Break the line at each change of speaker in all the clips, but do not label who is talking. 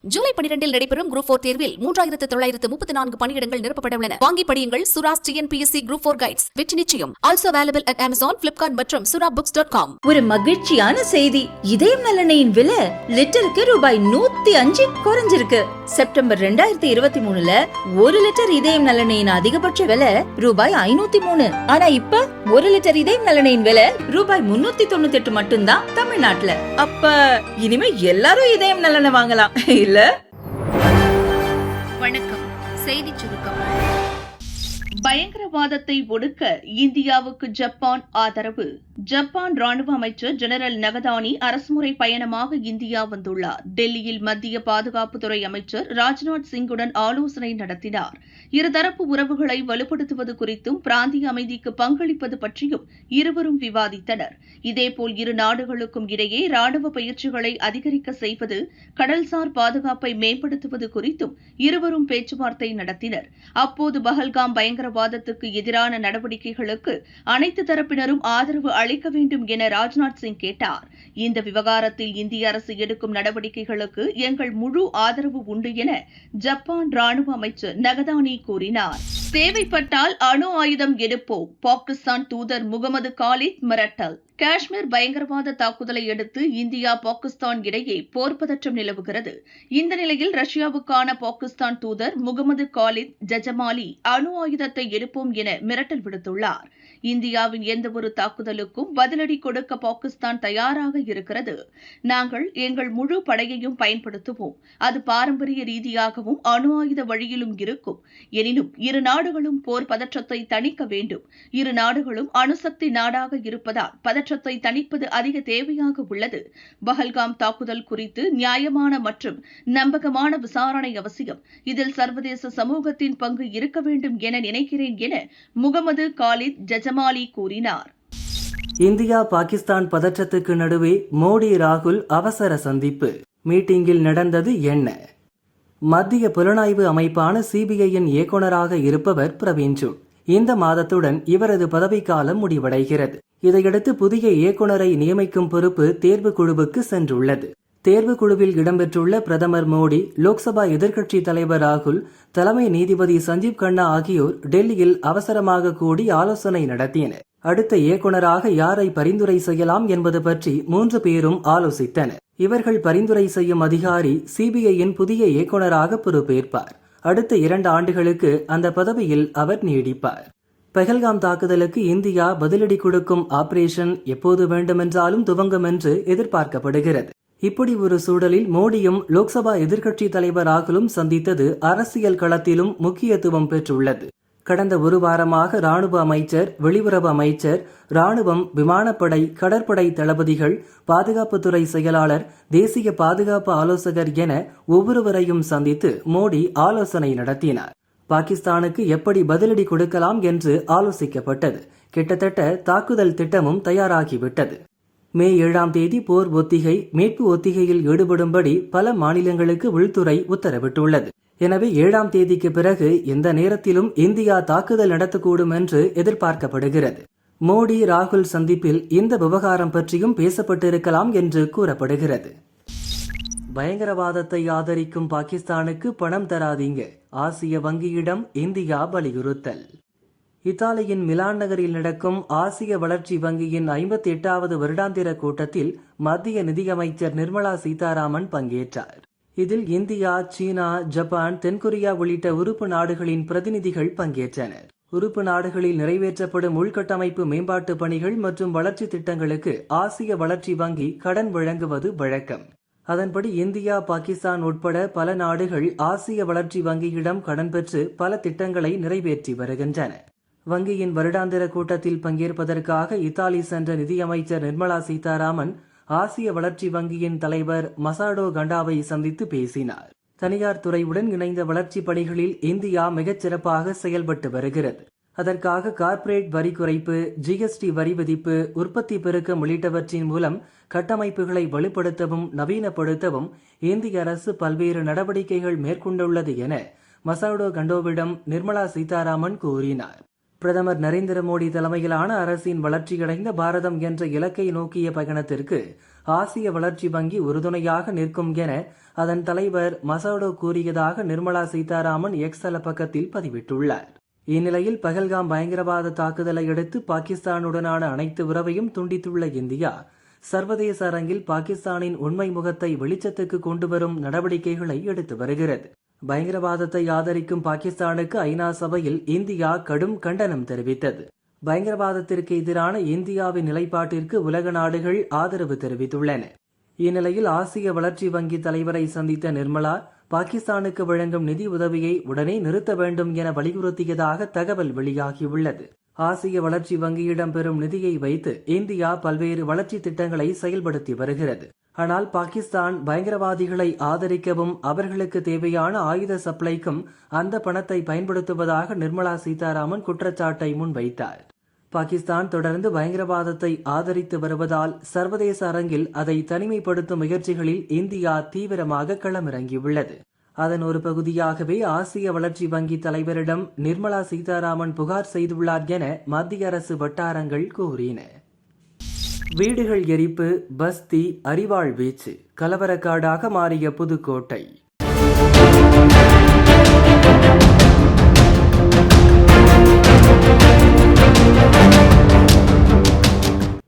ஜூலை 12 நடைபெறும் குரூப் 4 தேர்வில் 3934 பணியிடங்கள் நிரப்பப்பட உள்ளன. வாங்கி படியுங்கள். Sura's TNPSC Group 4 Guides. வெற்றி நிச்சயம். Also available at Amazon, Flipkart மற்றும் surabooks.com.
ஒரு மகிழ்ச்சியான செய்தி. இதயம் நலனையின் விலை லிட்டருக்கு ரூபாய் 105 குறைஞ்சிருக்கு. செப்டம்பர் 2023ல 1 லிட்டர் இதயம் நலனையின் அதிகபட்ச விலை ரூபாய் 503. ஆனா இப்ப 1 லிட்டர் இதயம் நலனையின் விலை ரூபாய் 398 மட்டும்தான் தமிழ்நாட்டுல. அப்ப இனிமே எல்லாரும் இதயம் நலனை வாங்கலாம் இல்ல?
வணக்கம். செய்தி சுருக்கம். பயங்கரவாதத்தை ஒடுக்க இந்தியாவுக்கு ஜப்பான் ஆதரவு. ஜப்பான் ராணுவ அமைச்சர் ஜெனரல் நகதானி அரசுமுறை பயணமாக இந்தியா வந்துள்ளார். டெல்லியில் மத்திய பாதுகாப்புத்துறை அமைச்சர் ராஜ்நாத் சிங்குடன் ஆலோசனை நடத்தினார். இருதரப்பு உறவுகளை வலுப்படுத்துவது குறித்தும் பிராந்திய அமைதிக்கு பங்களிப்பது பற்றியும் இருவரும் விவாதித்தனர். இதேபோல் இரு நாடுகளுக்கும் இடையே ராணுவ பயிற்சிகளை அதிகரிக்க செய்வது, கடல்சார் பாதுகாப்பை மேம்படுத்துவது குறித்தும் இருவரும் பேச்சுவார்த்தை நடத்தினர். அப்போது பஹல்காம் பயங்கரவாதத்துக்கு எதிரான நடவடிக்கைகளுக்கு அனைத்து தரப்பினரும் ஆதரவு அளிக்க வேண்டும் என ராஜ்நாத் சிங் கேட்டார். இந்த விவகாரத்தில் இந்திய அரசு எடுக்கும் நடவடிக்கைகளுக்கு எங்கள் முழு ஆதரவு உண்டு என ஜப்பான் ராணுவ அமைச்சர் நகதானி கூறினார். தேவைப்பட்டால் அணு ஆயுதம் எடுப்போம். பாகிஸ்தான் தூதர் முகமது காலித் மிரட்டல். காஷ்மீர் பயங்கரவாத தாக்குதலை அடுத்து இந்தியா பாகிஸ்தான் இடையே போர் பதற்றம் நிலவுகிறது. இந்த நிலையில் ரஷ்யாவுக்கான பாகிஸ்தான் தூதர் முகமது காலித் ஜஜமாலி அணு ஆயுதத்தை எடுப்போம் என மிரட்டல் விடுத்துள்ளார். இந்தியாவின் எந்தவொரு தாக்குதலுக்கும் பதிலடி கொடுக்க பாகிஸ்தான் தயாராக இருக்கிறது. நாங்கள் எங்கள் முழு படையையும் பயன்படுத்துவோம். அது பாரம்பரிய ரீதியாகவும் அணு ஆயுத வழியிலும் இருக்கும். எனினும் இரு நாடுகளும் போர் பதற்றத்தை தணிக்க வேண்டும். இரு நாடுகளும் அணுசக்தி நாடாக இருப்பதால் பதற்றத்தை தணிப்பது அதிக தேவையாக உள்ளது. பஹல்காம் தாக்குதல் குறித்து நியாயமான மற்றும் நம்பகமான விசாரணை அவசியம். இதில் சர்வதேச சமூகத்தின் பங்கு இருக்க வேண்டும் என நினைக்கிறேன் என முகமது காலித் ஜஜமாலி கூறினார்.
இந்தியா பாகிஸ்தான் பதற்றத்துக்கு நடுவே மோடி ராகுல் அவசர சந்திப்பு. மீட்டிங்கில் நடந்தது என்ன? மத்திய புலனாய்வு அமைப்பான CBIயின் இயக்குநராக இருப்பவர் பிரவீன் சூட். இந்த மாதத்துடன் இவரது பதவிக்காலம் முடிவடைகிறது. இதையடுத்து புதிய இயக்குநரை நியமிக்கும் பொறுப்பு தேர்வு குழுவுக்கு சென்றுள்ளது. தேர்வு குழுவில் இடம்பெற்றுள்ள பிரதமர் மோடி, லோக்சபா எதிர்க்கட்சி தலைவர் ராகுல், தலைமை நீதிபதி சஞ்சீவ் கண்ணா ஆகியோர் டெல்லியில் அவசரமாக கூடி ஆலோசனை நடத்தினர். அடுத்த இயக்குநராக யாரை பரிந்துரை செய்யலாம் என்பது பற்றி 3 பேரும் ஆலோசித்தனர். இவர்கள் பரிந்துரை செய்யும் அதிகாரி CBIயின் புதிய இயக்குநராக பொறுப்பேற்பார். அடுத்த 2 ஆண்டுகளுக்கு அந்த பதவியில் அவர் நீடிப்பார். பஹல்காம் தாக்குதலுக்கு இந்தியா பதிலடி கொடுக்கும் ஆபரேஷன் எப்போது வேண்டுமென்றாலும் துவங்கும் என்று எதிர்பார்க்கப்படுகிறது. இப்படி ஒரு சூழலில் மோடியும் லோக்சபா எதிர்க்கட்சி தலைவர் ராகுலும் சந்தித்தது அரசியல் களத்திலும் முக்கியத்துவம் பெற்றுள்ளது. கடந்த ஒரு வாரமாக ராணுவ அமைச்சர், வெளியுறவு அமைச்சர், ராணுவம், விமானப்படை, கடற்படை தளபதிகள், பாதுகாப்புத்துறை செயலாளர், தேசிய பாதுகாப்பு ஆலோசகர் என ஒவ்வொருவரையும் சந்தித்து மோடி ஆலோசனை நடத்தினார். பாகிஸ்தானுக்கு எப்படி பதிலடி கொடுக்கலாம் என்று ஆலோசிக்கப்பட்டது. கிட்டத்தட்ட தாக்குதல் திட்டமும் தயாராகிவிட்டது. மே 7ஆம் தேதி போர் ஒத்திகை, மீட்பு ஒத்திகையில் ஈடுபடும்படி பல மாநிலங்களுக்கு உள்துறை உத்தரவிட்டுள்ளது. எனவே 7ஆம் தேதிக்கு பிறகு எந்த நேரத்திலும் இந்தியா தாக்குதல் நடத்தக்கூடும் என்று எதிர்பார்க்கப்படுகிறது. மோடி ராகுல் சந்திப்பில் இந்த விவகாரம் பற்றியும் பேசப்பட்டிருக்கலாம் என்று கூறப்படுகிறது. பயங்கரவாதத்தை ஆதரிக்கும் பாகிஸ்தானுக்கு பணம் தராதீங்க, ஆசிய வங்கியிடம் இந்தியா வலியுறுத்தல். இத்தாலியின் மிலான் நகரில் நடக்கும் ஆசிய வளர்ச்சி வங்கியின் 58வது வருடாந்திர கூட்டத்தில் மத்திய நிதியமைச்சர் நிர்மலா சீதாராமன் பங்கேற்றார். இதில் இந்தியா, சீனா, ஜப்பான், தென்கொரியா உள்ளிட்ட உறுப்பு நாடுகளின் பிரதிநிதிகள் பங்கேற்றனர். உறுப்பு நாடுகளில் நிறைவேற்றப்படும் உள்கட்டமைப்பு மேம்பாட்டு பணிகள் மற்றும் வளர்ச்சி திட்டங்களுக்கு ஆசிய வளர்ச்சி வங்கி கடன் வழங்குவது வழக்கம். அதன்படி இந்தியா, பாகிஸ்தான் உட்பட பல நாடுகள் ஆசிய வளர்ச்சி வங்கியிடம் கடன் பெற்று பல திட்டங்களை நிறைவேற்றி வருகின்றன. வங்கியின் வருடாந்திர கூட்டத்தில் பங்கேற்பதற்காக இத்தாலி சென்ற நிதியமைச்சர் நிர்மலா சீதாராமன் ஆசிய வளர்ச்சி வங்கியின் தலைவர் மசாடோ கண்டாவை சந்தித்து பேசினார். தனியார் துறையுடன் இணைந்த வளர்ச்சி பணிகளில் இந்தியா மிகச் சிறப்பாக செயல்பட்டு வருகிறது. அதற்காக கார்ப்பரேட் வரி குறைப்பு, GST வரி விதிப்பு, உற்பத்தி பெருக்கம் உள்ளிட்டவற்றின் மூலம் கட்டமைப்புகளை வலுப்படுத்தவும் நவீனப்படுத்தவும் இந்திய அரசு பல்வேறு நடவடிக்கைகள் மேற்கொண்டுள்ளது என மசாடோ கண்டோவிடம் நிர்மலா சீதாராமன் கூறினார். பிரதமர் நரேந்திர மோடி தலைமையிலான அரசின் வளர்ச்சியடைந்த பாரதம் என்ற இலக்கை நோக்கிய பயணத்திற்கு ஆசிய வளர்ச்சி வங்கி உறுதுணையாக நிற்கும் என அதன் தலைவர் மசாடோ கூறியதாக நிர்மலா சீதாராமன் எக்ஸ் தள பக்கத்தில் பதிவிட்டுள்ளார். இந்நிலையில் பஹல்காம் பயங்கரவாத தாக்குதலை அடுத்து பாகிஸ்தானுடனான அனைத்து உறவையும் துண்டித்துள்ள இந்தியா சர்வதேச அரங்கில் பாகிஸ்தானின் உண்மை முகத்தை வெளிச்சத்துக்கு கொண்டுவரும் நடவடிக்கைகளை எடுத்து வருகிறது. பயங்கரவாதத்தை ஆதரிக்கும் பாகிஸ்தானுக்கு ஐநா சபையில் இந்தியா கடும் கண்டனம் தெரிவித்தது. பயங்கரவாதத்திற்கு எதிரான இந்தியாவின் நிலைப்பாட்டிற்கு உலக நாடுகள் ஆதரவு தெரிவித்துள்ளன. இந்நிலையில் ஆசிய வளர்ச்சி வங்கி தலைவரை சந்தித்த நிர்மலா பாகிஸ்தானுக்கு வழங்கும் நிதி உதவியை உடனே நிறுத்த வேண்டும் என வலியுறுத்தியதாக தகவல் வெளியாகியுள்ளது. ஆசிய வளர்ச்சி வங்கியிடம் பெறும் நிதியை வைத்து இந்தியா பல்வேறு வளர்ச்சி திட்டங்களை செயல்படுத்தி வருகிறது. ஆனால் பாகிஸ்தான் பயங்கரவாதிகளை ஆதரிக்கவும் அவர்களுக்கு தேவையான ஆயுத சப்ளைக்கும் அந்த பணத்தை பயன்படுத்துவதாக நிர்மலா சீதாராமன் குற்றச்சாட்டை முன்வைத்தார். பாகிஸ்தான் தொடர்ந்து பயங்கரவாதத்தை ஆதரித்து வருவதால் சர்வதேச அரங்கில் அதை தனிமைப்படுத்தும் முயற்சிகளில் இந்தியா தீவிரமாக களமிறங்கியுள்ளது. அதன் ஒரு பகுதியாகவே ஆசிய வளர்ச்சி வங்கி தலைவரிடம் நிர்மலா சீதாராமன் புகார் செய்துள்ளார் என மத்திய அரசு வட்டாரங்கள் கூறின. வீடுகள் எரிப்பு, பஸ்தி, அரிவாள் வீச்சு, கலவரக்காடாக மாறிய புதுக்கோட்டை.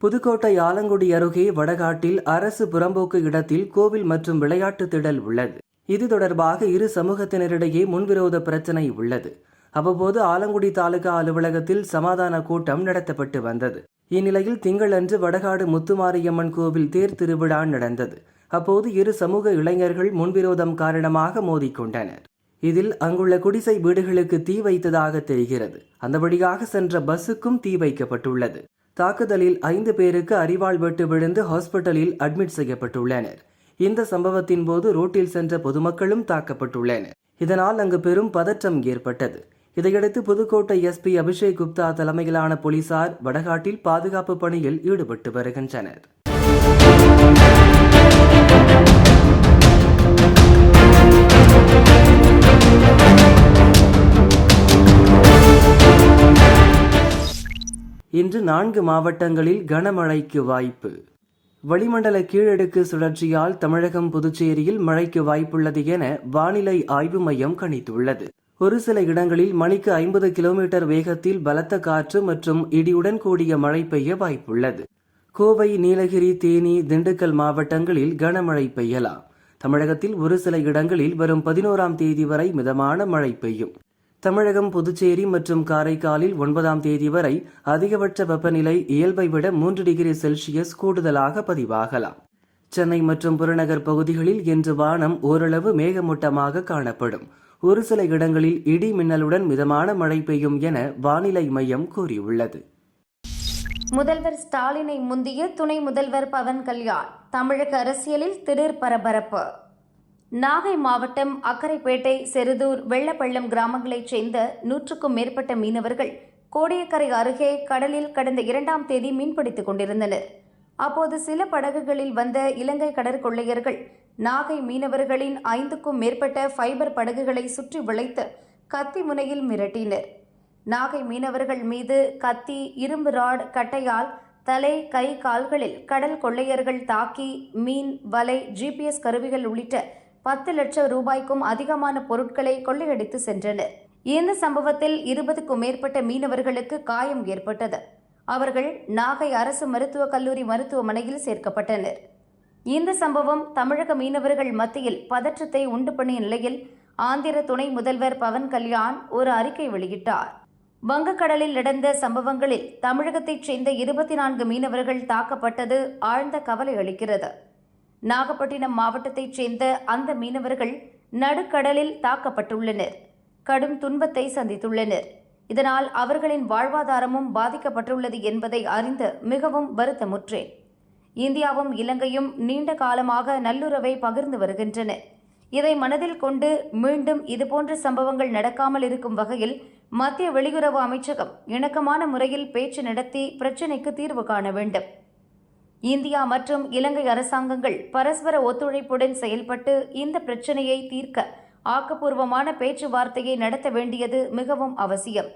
புதுக்கோட்டை ஆலங்குடி அருகே வடகாட்டில் அரசு புறம்போக்கு இடத்தில் கோவில் மற்றும் விளையாட்டு திடல் உள்ளது. இது தொடர்பாக இரு சமூகத்தினரிடையே முன்விரோத பிரச்சினை உள்ளது. அவ்வப்போது ஆலங்குடி தாலுகா அலுவலகத்தில் சமாதான கூட்டம் நடத்தப்பட்டு வந்தது. இந்நிலையில் திங்களன்று வடகாடு முத்துமாரியம்மன் கோவில் தேர் திருவிழா நடந்தது. அப்போது இரு சமூக இளைஞர்கள் முன்விரோதம் காரணமாக மோதிக்கொண்டனர். இதில் அங்குள்ள குடிசை வீடுகளுக்கு தீ வைத்ததாக தெரிகிறது. அந்த வழியாக சென்ற பஸ்ஸுக்கும் தீ வைக்கப்பட்டுள்ளது. தாக்குதலில் 5 பேருக்கு அரிவாள் வெட்டு விழுந்து ஹாஸ்பிட்டலில் அட்மிட் செய்யப்பட்டுள்ளனர். இந்த சம்பவத்தின் போது ரோட்டில் சென்ற பொதுமக்களும் தாக்கப்பட்டுள்ளனர். இதனால் அங்கு பெரும் பதற்றம் ஏற்பட்டது. இதையடுத்து புதுக்கோட்டை எஸ்பி அபிஷேக் குப்தா தலைமையிலான போலீசார் வடகாட்டில் பாதுகாப்பு பணியில் ஈடுபட்டு வருகின்றனர். இன்று 4 மாவட்டங்களில் கனமழைக்கு வாய்ப்பு. வளிமண்டல கீழடுக்கு சுழற்சியால் தமிழகம், புதுச்சேரியில் மழைக்கு வாய்ப்புள்ளது என வானிலை ஆய்வு மையம் கணித்துள்ளது. ஒரு சில இடங்களில் மணிக்கு 50 கிலோமீட்டர் வேகத்தில் பலத்த காற்று மற்றும் இடியுடன் கூடிய மழை பெய்ய வாய்ப்புள்ளது. கோவை, நீலகிரி, தேனி, திண்டுக்கல் மாவட்டங்களில் கனமழை பெய்யலாம். தமிழகத்தில் ஒரு சில இடங்களில் வரும் 11ஆம் தேதி வரை மிதமான மழை பெய்யும். தமிழகம், புதுச்சேரி மற்றும் காரைக்காலில் 9ஆம் தேதி வரை அதிகபட்ச வெப்பநிலை இயல்பை விட 3 டிகிரி செல்சியஸ் கூடுதலாக பதிவாகலாம். சென்னை மற்றும் புறநகர் பகுதிகளில் இன்று வானம் ஓரளவு மேகமூட்டமாக காணப்படும். ஒரு சில இடங்களில் இடி மின்னலுடன் மிதமான மழை பெய்யும் என வானிலை மையம் கூறியுள்ளது.
முதல்வர் ஸ்டாலினை முந்திய துணை முதல்வர் பவன் கல்யாண் தமிழக அரசியலில் திடீர் பரபரப்பு. நாகை மாவட்டம் அக்கரைப்பேட்டை, செருதூர், வெள்ளப்பள்ளம் கிராமங்களைச் சேர்ந்த 100க்கும் மேற்பட்ட மீனவர்கள் கோடியக்கரை அருகே கடலில் கடந்த 2ஆம் தேதி மீன்பிடித்துக் கொண்டிருந்தனர். அப்போது சில படகுகளில் வந்த இலங்கை கடற்கொள்ளையர்கள் நாகை மீனவர்களின் 5க்கும் மேற்பட்ட ஃபைபர் படகுகளை சுற்றி வளைத்து கத்தி முனையில் மிரட்டினர். நாகை மீனவர்கள் மீது கத்தி, இரும்பு ராட், கட்டையால் தலை, கை, கால்களில் கடல் கொள்ளையர்கள் தாக்கி மீன், வலை, GPS கருவிகள் உள்ளிட்ட 10 லட்சம் ரூபாய்க்கும் அதிகமான பொருட்களை கொள்ளையடித்து சென்றனர். இந்த சம்பவத்தில் 20க்கும் மேற்பட்ட மீனவர்களுக்கு காயம் ஏற்பட்டது. அவர்கள் நாகை அரசு மருத்துவக் கல்லூரி மருத்துவமனையில் சேர்க்கப்பட்டனர். இந்த சம்பவம் தமிழக மீனவர்கள் மத்தியில் பதற்றத்தை உண்டு பண்ணிய நிலையில் ஆந்திர துணை முதல்வர் பவன் கல்யாண் ஒரு அறிக்கை வெளியிட்டார். வங்கக்கடலில் நடந்த சம்பவங்களில் தமிழகத்தைச் சேர்ந்த 24 மீனவர்கள் தாக்கப்பட்டது ஆழ்ந்த கவலை அளிக்கிறது. நாகப்பட்டினம் மாவட்டத்தைச் சேர்ந்த அந்த மீனவர்கள் நடுக்கடலில் தாக்கப்பட்டுள்ளனர். கடும் துன்பத்தை சந்தித்துள்ளனர். இதனால் அவர்களின் வாழ்வாதாரமும் பாதிக்கப்பட்டுள்ளது என்பதை அறிந்து மிகவும் வருத்தமுற்றேன். இந்தியாவும் இலங்கையும் நீண்ட காலமாக நல்லுறவை பகிர்ந்து வருகின்றன. இதை மனதில் கொண்டு மீண்டும் இதுபோன்ற சம்பவங்கள் நடக்காமல் இருக்கும் வகையில் மத்திய வெளியுறவு அமைச்சகம் இணக்கமான முறையில் பேச்சு நடத்தி பிரச்சினைக்கு தீர்வு காண வேண்டும். இந்தியா மற்றும் இலங்கை அரசாங்கங்கள் பரஸ்பர ஒத்துழைப்புடன் செயல்பட்டு இந்த பிரச்சினையை தீர்க்க ஆக்கப்பூர்வமான பேச்சுவார்த்தையை நடத்த வேண்டியது மிகவும் அவசியம்.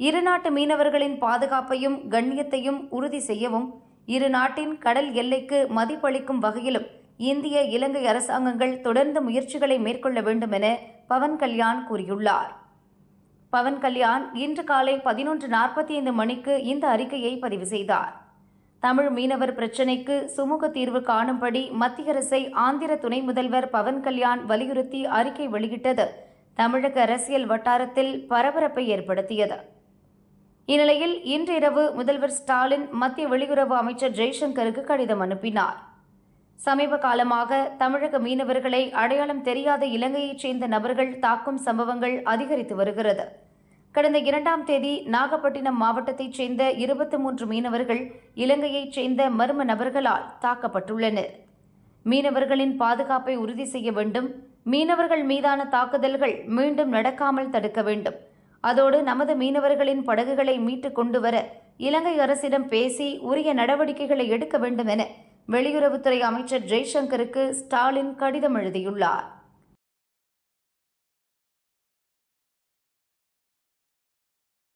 இருநாட்டு மீனவர்களின் பாதுகாப்பையும் கண்ணியத்தையும் உறுதி செய்யவும் இரு நாட்டின் கடல் எல்லைக்கு மதிப்பளிக்கும் வகையிலும் இந்திய இலங்கை அரசாங்கங்கள் தொடர்ந்து முயற்சிகளை மேற்கொள்ள வேண்டும் என பவன் கல்யாண் கூறியுள்ளார். பவன் கல்யாண் இன்று காலை 11:45 மணிக்கு இந்த அறிக்கையை பதிவு செய்தார். தமிழ் மீனவர் பிரச்சினைக்கு சுமூக தீர்வு காணும்படி மத்திய அரசை ஆந்திர துணை முதல்வர் பவன் கல்யாண் வலியுறுத்தி அறிக்கை வெளியிட்டது தமிழக அரசியல் வட்டாரத்தில் பரபரப்பை ஏற்படுத்தியது. இந்நிலையில் இன்று இரவு முதல்வர் ஸ்டாலின் மத்திய வெளியுறவு அமைச்சர் ஜெய்சங்கருக்கு கடிதம் அனுப்பினார். சமீப காலமாக தமிழக மீனவர்களை அடையாளம் தெரியாத இலங்கையைச் சேர்ந்த நபர்கள் தாக்கும் சம்பவங்கள் அதிகரித்து வருகிறது. கடந்த 2ஆம் தேதி நாகப்பட்டினம் மாவட்டத்தைச் சேர்ந்த 23 மீனவர்கள் இலங்கையைச் சேர்ந்த மர்ம நபர்களால் தாக்கப்பட்டுள்ளனர். மீனவர்களின் பாதுகாப்பை உறுதி செய்ய வேண்டும். மீனவர்கள் மீதான தாக்குதல்கள் மீண்டும் நடக்காமல் தடுக்க வேண்டும். அதோடு நமது மீனவர்களின் படகுகளை மீட்டுக் கொண்டு வர இலங்கை அரசிடம் பேசி உரிய நடவடிக்கைகளை எடுக்க வேண்டும் என வெளியுறவுத்துறை அமைச்சர் ஜெய்சங்கருக்கு ஸ்டாலின் கடிதம் எழுதியுள்ளார்.